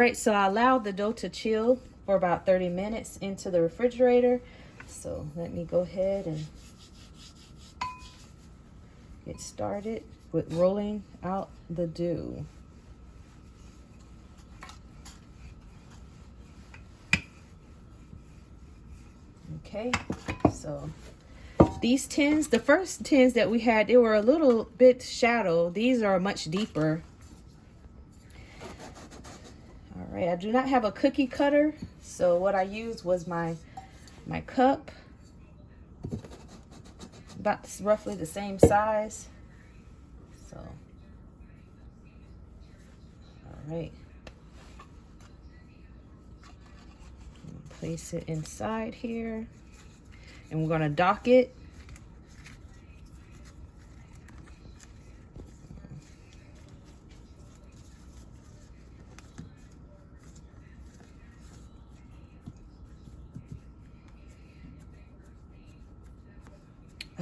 All right, so I allowed the dough to chill for about 30 minutes into the refrigerator. So let me go ahead and get started with rolling out the dough. Okay, so these tins, the first tins that we had, they were a little bit shallow. These are much deeper. All right, I do not have a cookie cutter, so what I used was my cup, about roughly the same size. So, all right. Place it inside here, and we're going to dock it.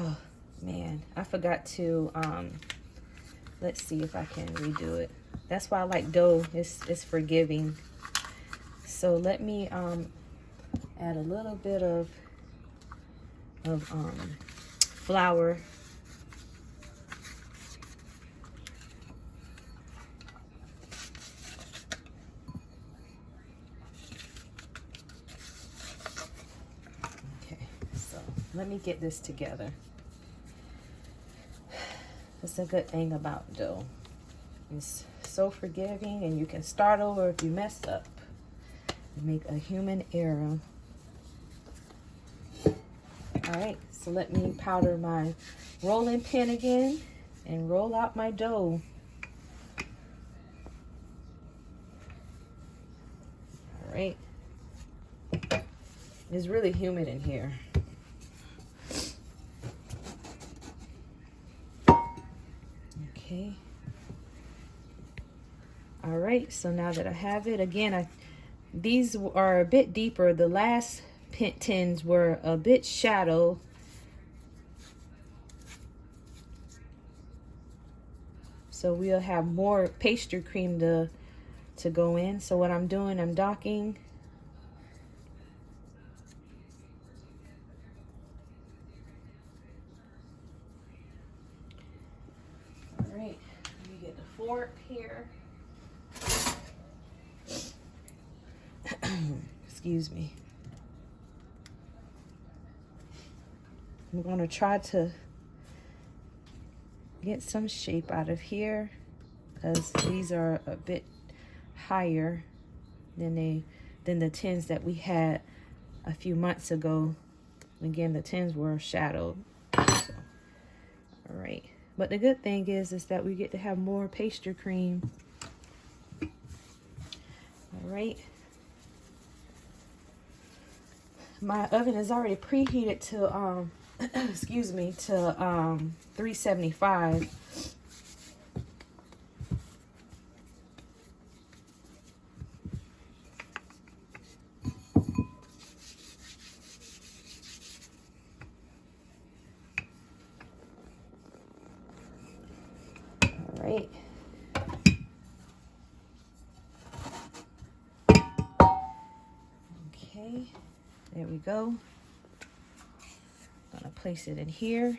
Oh man, I forgot to let's see if I can redo it. That's why I like dough. It's forgiving. So let me add a little bit of flour. Okay, so let me get this together. That's a good thing about dough. It's so forgiving, and you can start over if you mess up. Make a human error. All right, so let me powder my rolling pin again and roll out my dough. All right. It's really humid in here. Okay. All right, so now that I have it, again, these are a bit deeper. The last tins were a bit shallow. So we'll have more pastry cream to go in. So what I'm doing, I'm docking. All right, let me get the fork here. Excuse me. I'm going to try to get some shape out of here, because these are a bit higher than the tins that we had a few months ago. Again, the tins were shadowed. So, all right. But the good thing is that we get to have more pastry cream. All right. My oven is already preheated to excuse me, to 375. All right. Okay, there we go. I'm gonna place it in here.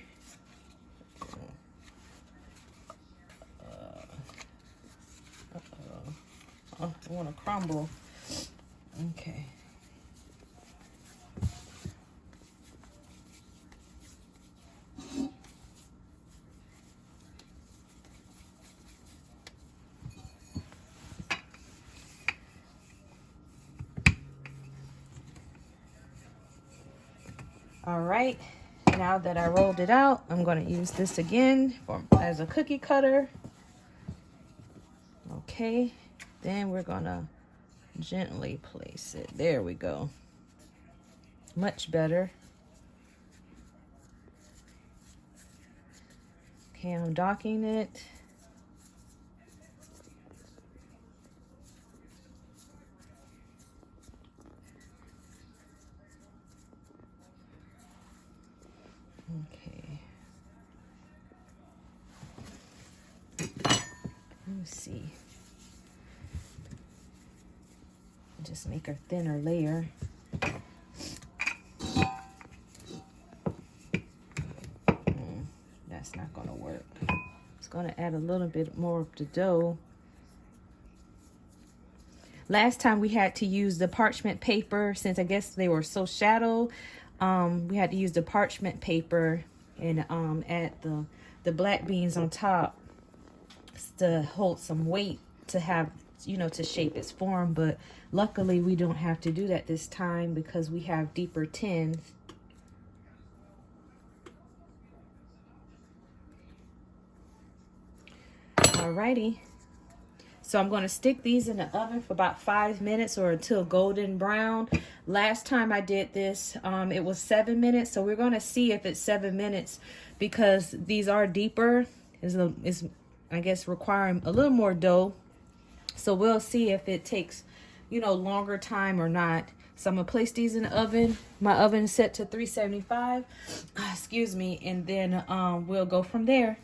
Oh, I want to crumble. Okay. All right, now that I rolled it out, I'm going to use this again as a cookie cutter. Okay, then we're going to gently place it. There we go. Much better. Okay, I'm docking it. Okay. Let me see. Just make a thinner layer. That's not gonna work. It's gonna add a little bit more of the dough. Last time we had to use the parchment paper, since I guess they were so shallow. We had to use the parchment paper and add the black beans on top to hold some weight to have, you know, to shape its form. But luckily we don't have to do that this time because we have deeper tins. Alrighty. So I'm going to stick these in the oven for about 5 minutes or until golden brown. Last time I did this, it was 7 minutes. So we're going to see if it's 7 minutes because these are deeper. Is I guess requiring a little more dough. So we'll see if it takes, you know, longer time or not. So I'm going to place these in the oven. My oven is set to 375. Excuse me. And then we'll go from there.